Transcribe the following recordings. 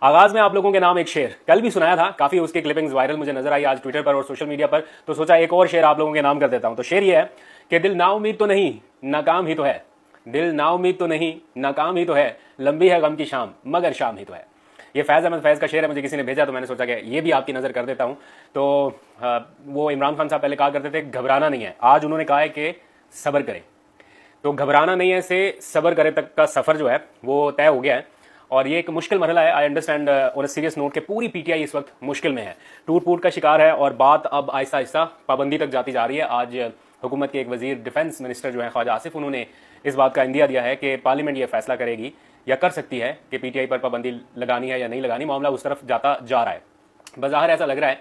आगाज में आप लोगों के नाम एक शेर कल भी सुनाया था, काफी उसकी क्लिपिंग्स वायरल मुझे नजर आई आज ट्विटर पर और सोशल मीडिया पर, तो सोचा एक और शेर आप लोगों के नाम कर देता हूं। तो शेर ये है कि दिल ना उम्मीद तो नहीं नाकाम ही तो है, दिल ना उम्मीद तो नहीं नाकाम ही तो है, लंबी है गम की शाम मगर शाम ही तो है। ये फैज़ अहमद फैज़ का शेर है, मुझे किसी ने भेजा तो मैंने सोचा कि ये भी आपकी नज़र कर देता हूं। तो वो इमरान खान साहब पहले कहा करते थे घबराना नहीं है, आज उन्होंने कहा है कि सब्र करें। तो घबराना नहीं है से सब्र करे तक का सफ़र जो है वो तय हो गया है और ये एक मुश्किल मरहला है। I understand on a serious note कि पूरी पीटीआई इस वक्त मुश्किल में है, टूट फूट का शिकार है और बात अब आहिस्ता आहिस्ता पाबंदी तक जाती जा रही है। आज हुकूमत के एक वजीर डिफेंस मिनिस्टर जो है ख्वाजा आसिफ, उन्होंने इस बात का इंदिया दिया है कि पार्लियामेंट ये फैसला करेगी या कर सकती है कि पीटीआई पर पाबंदी लगानी है या नहीं लगानी। मामला उस तरफ जाता जा रहा है। बज़ाहिर ऐसा लग रहा है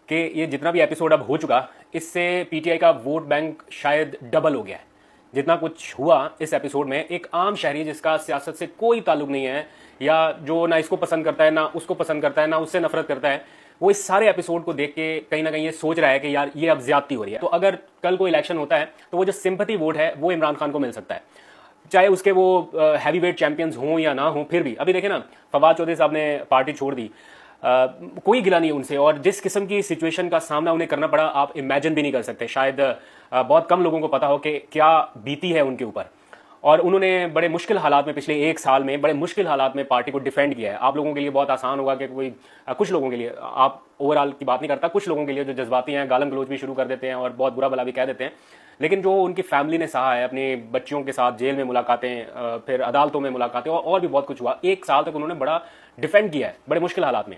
कि ये जितना भी एपिसोड अब हो चुका, इससे पीटीआई का वोट बैंक शायद डबल हो गया है। जितना कुछ हुआ इस एपिसोड में, एक आम शहरी जिसका सियासत से कोई ताल्लुक नहीं है या जो ना इसको पसंद करता है ना उसको पसंद करता है ना उससे नफरत करता है, वो इस सारे एपिसोड को देख के कहीं ना कहीं ये सोच रहा है कि यार ये अब ज्यादती हो रही है। तो अगर कल को इलेक्शन होता है तो वो जो सिंपैथी वोट है वो इमरान खान को मिल सकता है, चाहे उसके वो हैवी वेट चैंपियंस हों या ना हों। फिर भी अभी देखें ना, फवाद चौधरी साहब ने पार्टी छोड़ दी, कोई गिला नहीं उनसे, और जिस किस्म की सिचुएशन का सामना उन्हें करना पड़ा आप इमेजिन भी नहीं कर सकते। शायद बहुत कम लोगों को पता हो कि क्या बीती है उनके ऊपर। और उन्होंने बड़े मुश्किल हालात में, पिछले एक साल में बड़े मुश्किल हालात में पार्टी को डिफेंड किया है। आप लोगों के लिए बहुत आसान होगा कि कोई कुछ लोगों के लिए, आप ओवरऑल की बात नहीं करता, कुछ लोगों के लिए जो जज्बाती हैं गालम गलोच भी शुरू कर देते हैं और बहुत बुरा भला भी कह देते हैं। लेकिन जो उनकी फैमिली ने सहा है, अपने बच्चियों के साथ जेल में मुलाकातें, फिर अदालतों में मुलाकातें और भी बहुत कुछ हुआ, एक साल तक उन्होंने बड़ा डिफेंड किया है बड़े मुश्किल हालात में।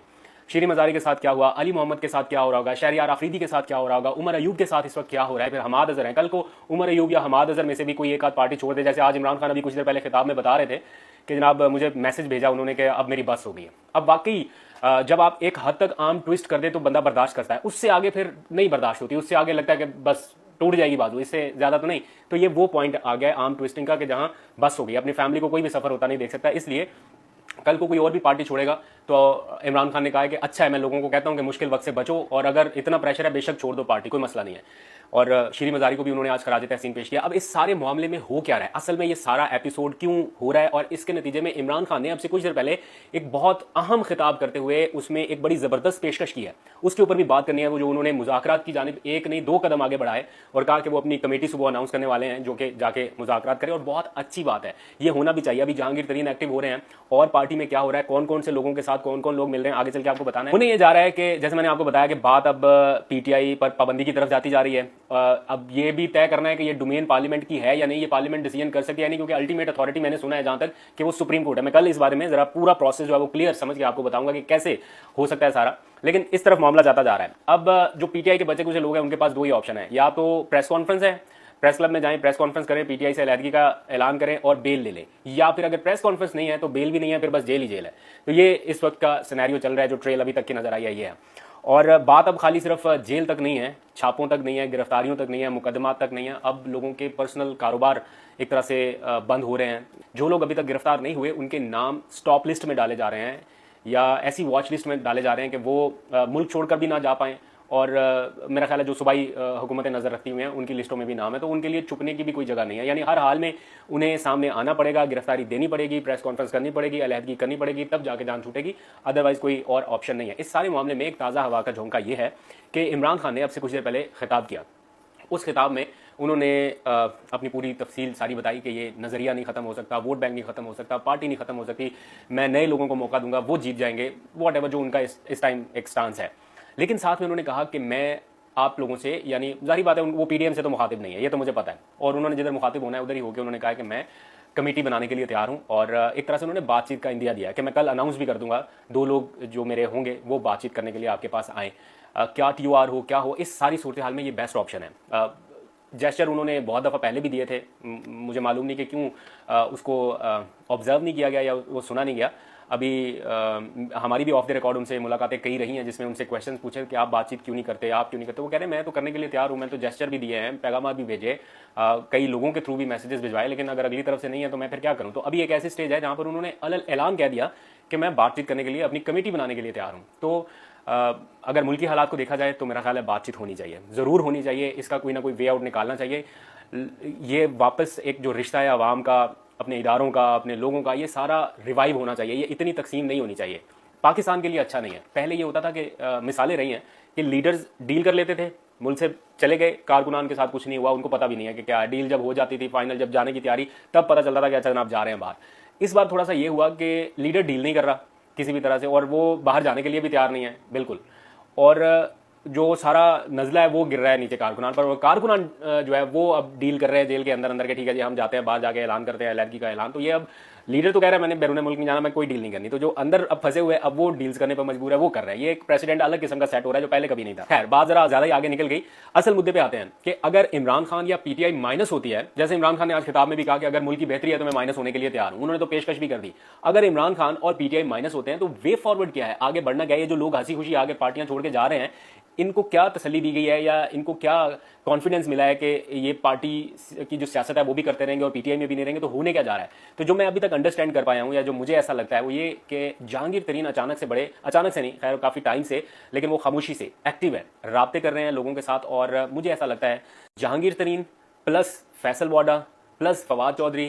शीरी मजारी के साथ क्या हुआ, अली मोहम्मद के साथ क्या हो रहा होगा, शहरियार आफरीदी के साथ क्या हो रहा होगा, उमर अयूब के साथ इस वक्त क्या हो रहा है, फिर हमाद अजहर है। कल को उमर अयूब या हमाद अजहर में से भी कोई एक आध पार्टी छोड़ दे, जैसे आज इमरान खान अभी कुछ देर पहले खिताब में बता रहे थे कि जनाब मुझे मैसेज भेजा उन्होंने कि अब मेरी बस हो गई है। अब वाकई जब आप एक हद तक आर्म ट्विस्ट कर दे तो बंदा बर्दाश्त करता है, उससे आगे फिर नहीं बर्दाश्त होती, उससे आगे लगता है कि बस टूट जाएगी बाजू, इससे ज्यादा तो नहीं। तो ये वो पॉइंट आ गया आर्म ट्विस्टिंग का कि जहां बस हो गई, अपनी फैमिली को कोई भी सफर होता नहीं देख सकता। इसलिए कल को कोई और भी पार्टी छोड़ेगा तो इमरान खान ने कहा है कि अच्छा है, मैं लोगों को कहता हूं कि मुश्किल वक्त से बचो और अगर इतना प्रेशर है बेशक छोड़ दो पार्टी, कोई मसला नहीं है। और शीरी मजारी को भी उन्होंने आज खराज तहसीन पेश किया। अब इस सारे मामले में हो क्या रहा है, असल में ये सारा एपिसोड क्यों हो रहा है, और इसके नतीजे में इमरान खान ने अब से कुछ देर पहले एक बहुत अहम खिताब करते हुए उसमें एक बड़ी जबरदस्त पेशकश की है, उसके ऊपर भी बात करनी है। वो जो उन्होंने मुज़ाकरात की जानिब एक नहीं दो कदम आगे बढ़ाए और कहा कि वो अपनी कमेटी सुबह अनाउंस करने वाले हैं जो कि जाके मुज़ाकरात करें, और बहुत अच्छी बात है, ये होना भी चाहिए। अभी जहांगीर तरीन एक्टिव हो रहे हैं और पार्टी में क्या हो रहा है, कौन कौन से लोगों के साथ कौन कौन लोग मिल रहे हैं, आगे चल के आपको बताना है। उन्हें ये जा रहा है कि जैसे मैंने आपको बताया कि बात अब पीटीआई पर पाबंदी की तरफ जाती जा रही है। अब ये भी तय करना है कि ये डोमेन पार्लियामेंट की है या नहीं, ये पार्लियामेंट डिसीजन कर सकती है नहीं, क्योंकि अल्टीमेट अथॉरिटी मैंने सुना है जहां तक कि वो सुप्रीम कोर्ट है। मैं कल इस बारे में जरा पूरा प्रोसेस जो है वो क्लियर समझ के आपको बताऊंगा कि कैसे हो सकता है सारा, लेकिन इस तरफ मामला जाता जा रहा है। अब जो पीटीआई के बचे कुछ लोग हैं उनके पास दो ही ऑप्शन है, या तो प्रेस कॉन्फ्रेंस है, प्रेस क्लब में जाएं, प्रेस कॉन्फ्रेंस करें, पीटीआई से अलहदगी का ऐलान करें और बेल ले लें, या फिर अगर प्रेस कॉन्फ्रेंस नहीं है तो बेल भी नहीं है, फिर बस जेल ही जेल है। तो ये इस वक्त का सिनेरियो चल रहा है, जो ट्रेल अभी तक की नजर आई है ये है। और बात अब खाली सिर्फ जेल तक नहीं है, छापों तक नहीं है, गिरफ्तारियों तक नहीं है, मुकदमात तक नहीं है। अब लोगों के पर्सनल कारोबार एक तरह से बंद हो रहे हैं। जो लोग अभी तक गिरफ्तार नहीं हुए उनके नाम स्टॉप लिस्ट में डाले जा रहे हैं या ऐसी वॉच लिस्ट में डाले जा रहे हैं कि वो मुल्क छोड़कर भी ना जा पाएं। और मेरा ख्याल है जो सूबाई हुकूमतें नज़र रखती हुई हैं उनकी लिस्टों में भी नाम है, तो उनके लिए छुपने की भी कोई जगह नहीं है। यानी हर हाल में उन्हें सामने आना पड़ेगा, गिरफ्तारी देनी पड़ेगी, प्रेस कॉन्फ्रेंस करनी पड़ेगी, अलहदगी करनी पड़ेगी, तब जाके जान छूटेगी, अदरवाइज कोई और ऑप्शन नहीं है। इस सारे मामले में एक ताज़ा हवा का झोंका ये है कि इमरान खान ने अब से कुछ देर पहले खिताब किया। उस खिताब में उन्होंने अपनी पूरी तफसील सारी बताई कि ये नज़रिया नहीं ख़त्म हो सकता, वोट बैंक नहीं ख़त्म हो सकता, पार्टी नहीं ख़त्म हो सकती, मैं नए लोगों को मौका दूंगा, वो जीत जाएंगे, वॉट एवर जो उनका इस टाइम एक स्टांस है। लेकिन साथ में उन्होंने कहा कि मैं आप लोगों से, यानी जाहिर बात है वो पीडीएम से तो मुखातिब नहीं है, ये तो मुझे पता है, और उन्होंने जिधर मुखातिब होना है उधर ही होकर उन्होंने कहा कि मैं कमेटी बनाने के लिए तैयार हूं। और एक तरह से उन्होंने बातचीत का इंदिया दिया कि मैं कल अनाउंस भी कर दूंगा, दो लोग जो मेरे होंगे वो बातचीत करने के लिए आपके पास आए, क्या टीओआर हो क्या हो, इस सारी सूरत हाल में ये बेस्ट ऑप्शन है। जेस्चर उन्होंने बहुत दफ़ा पहले भी दिए थे, मुझे मालूम नहीं कि क्यों उसको ऑब्जर्व नहीं किया गया या वो सुना नहीं गया। अभी हमारी भी ऑफ द रिकॉर्ड उनसे मुलाकातें कई रही हैं जिसमें उनसे क्वेश्चंस पूछे कि आप बातचीत क्यों नहीं करते, आप क्यों नहीं करते। वो कह रहे हैं मैं तो करने के लिए तैयार हूं, मैं तो जेस्चर भी दिए हैं, पैगाम भी भेजे, कई लोगों के थ्रू भी मैसेजेस भिजवाए, लेकिन अगर अगली तरफ से नहीं है तो मैं फिर क्या करूं। तो अभी एक ऐसी स्टेज है जहां पर उन्होंने ऐलान कह दिया कि मैं बातचीत करने के लिए अपनी कमेटी बनाने के लिए तैयार हूं। तो अगर मुल्की हालात को देखा जाए तो मेरा ख्याल है बातचीत होनी चाहिए, ज़रूर होनी चाहिए, इसका कोई ना कोई वे आउट निकालना चाहिए। ये वापस एक जो रिश्ता है आवाम का, अपने इदारों का, अपने लोगों का, ये सारा रिवाइव होना चाहिए, ये इतनी तकसीम नहीं होनी चाहिए। पाकिस्तान के लिए अच्छा नहीं है। पहले ये होता था कि मिसालें रही हैं कि लीडर्स डील कर लेते थे, मुल्क से चले गए, कारकुनान के साथ कुछ नहीं हुआ, उनको पता भी नहीं है कि क्या डील जब हो जाती थी फाइनल, जब जाने की तैयारी, तब पता चलता था कि अच्छा जनाब जा रहे हैं बाहर। इस बार थोड़ा सा ये हुआ कि लीडर डील नहीं कर रहा किसी भी तरह से, और वो बाहर जाने के लिए भी तैयार नहीं है बिल्कुल, और जो सारा नजला है वो गिर रहा है नीचे कारकुनान पर। और कारकुनान जो है वो अब डील कर रहे हैं जेल के अंदर अंदर के, ठीक है जी हम जाते हैं बाहर, जाके ऐलान करते हैं अलहदगी का ऐलान। तो ये अब लीडर तो कह रहा है मैंने बैरून मुल्क नहीं जाना, मैं कोई डील नहीं करनी, तो जो अंदर अब फंसे हुए अब वो डील्स करने पर मजबूर है, वो कर रहे हैं। ये एक प्रेसिडेंट अलग किस्म का सेट हो रहा है जो पहले कभी नहीं था। खैर बात जरा ज्यादा ही आगे निकल गई, असल मुद्दे पे आते हैं कि अगर इमरान खान या पीटीआई माइनस होती है, जैसे इमरान खान ने आज खिताब में भी कहा कि अगर मुल्क की बेहतरी है तो मैं माइनस होने के लिए तैयार हूं, उन्होंने तो पेशकश भी कर दी। अगर इमरान खान और पीटीआई माइनस होते हैं तो वे फॉरवर्ड क्या है, आगे बढ़ना क्या है? ये जो लोग हंसी खुशी आगे पार्टियां छोड़ के जा रहे हैं, इनको क्या तसल्ली दी गई है या इनको क्या कॉन्फिडेंस मिला है कि ये पार्टी की जो सियासत है वो भी करते रहेंगे और पीटीआई में भी नहीं रहेंगे? तो होने क्या जा रहा है? तो जो मैं अभी तक अंडरस्टैंड कर पाया हूं या जो मुझे ऐसा लगता है वो ये कि जहांगीर तरीन अचानक से बड़े, अचानक से नहीं खैर काफी टाइम से, लेकिन वो खामोशी से एक्टिव है, राब्ते कर रहे हैं लोगों के साथ। और मुझे ऐसा लगता है Jahangir Tareen plus Faisal Vawda plus Fawad Chaudhry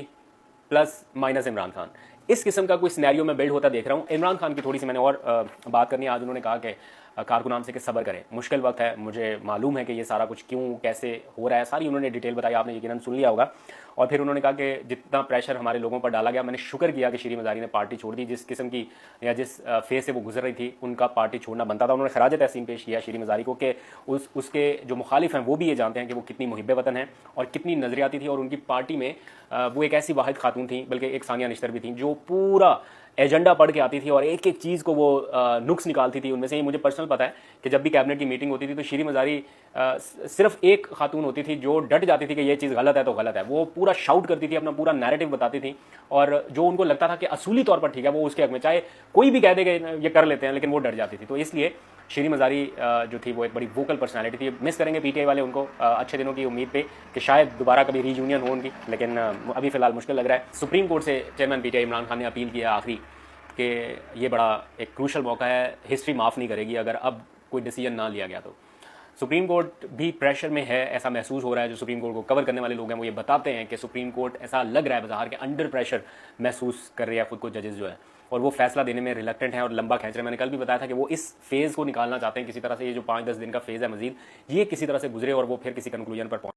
plus minus Imran Khan, इस किस्म का कोई सिनेरियो में बिल्ड होता देख रहा हूं। इमरान खान की थोड़ी सी मैंने और बात करनी है। आज उन्होंने कहा कि कारकुनान से कि सब्र करें, मुश्किल वक्त है, मुझे मालूम है कि ये सारा कुछ क्यों कैसे हो रहा है, सारी उन्होंने डिटेल बताई, आपने यकीनन सुन लिया होगा। और फिर उन्होंने कहा कि जितना प्रेशर हमारे लोगों पर डाला गया, मैंने शुक्र किया कि शीरी मज़ारी ने पार्टी छोड़ दी। जिस किस्म की या जिस फेज से वो गुजर रही थी उनका पार्टी छोड़ना बनता था। उन्होंने खराज तहसीन पेश किया शीरी मज़ारी को कि उसके जो मुखालिफ हैं वो भी ये जानते हैं कि वो कितनी मुहिब वतन है और कितनी नजरियाती थी, और उनकी पार्टी में वो एक ऐसी वाहिद खातून थी, बल्कि एक सानिया निश्तर भी थी, जो पूरा एजेंडा पढ़ के आती थी और एक एक चीज़ को वो नुक्स निकालती थी। उनमें से ही मुझे पर्सनल पता है कि जब भी कैबिनेट की मीटिंग होती थी तो शीरी मज़ारी सिर्फ एक खातून होती थी जो डट जाती थी कि ये चीज़ गलत है तो गलत है। वो पूरा शाउट करती थी, अपना पूरा नैरेटिव बताती थी, और जो उनको लगता था कि असूली तौर पर ठीक है वो उसके हक में, चाहे कोई भी कह दे कि ये कर लेते हैं, लेकिन वो डर जाती थी। तो इसलिए शीरी मज़ारी जो थी वो एक बड़ी वोकल पर्सनैलिटी थी। मिस करेंगे पीटीआई वाले उनको, अच्छे दिनों की उम्मीद पे कि शायद दोबारा कभी रीयूनियन हो उनकी, लेकिन अभी फिलहाल मुश्किल लग रहा है। सुप्रीम कोर्ट से चेयरमैन पीटीआई इमरान खान ने अपील किया आखिरी कि ये बड़ा एक क्रूशल मौका है, हिस्ट्री माफ़ नहीं करेगी अगर अब कोई डिसीजन ना लिया गया। तो सुप्रीम कोर्ट भी प्रेशर में है, ऐसा महसूस हो रहा है। जो सुप्रीम कोर्ट को कवर करने वाले लोग हैं वो ये बताते हैं कि सुप्रीम कोर्ट ऐसा लग रहा है बाहर के अंडर प्रेशर महसूस कर रही है खुद को, जजेस जो है, और वो फैसला देने में रिलक्टेंट है और लंबा खींच रहे हैं। मैंने कल भी बताया था कि वो इस फेज़ को निकालना चाहते हैं किसी तरह से, ये जो 5-10 दिन का फेज़ है मजीद, ये किसी तरह से गुजरे और वो फिर किसी कंक्लूजन पर पहुंचे।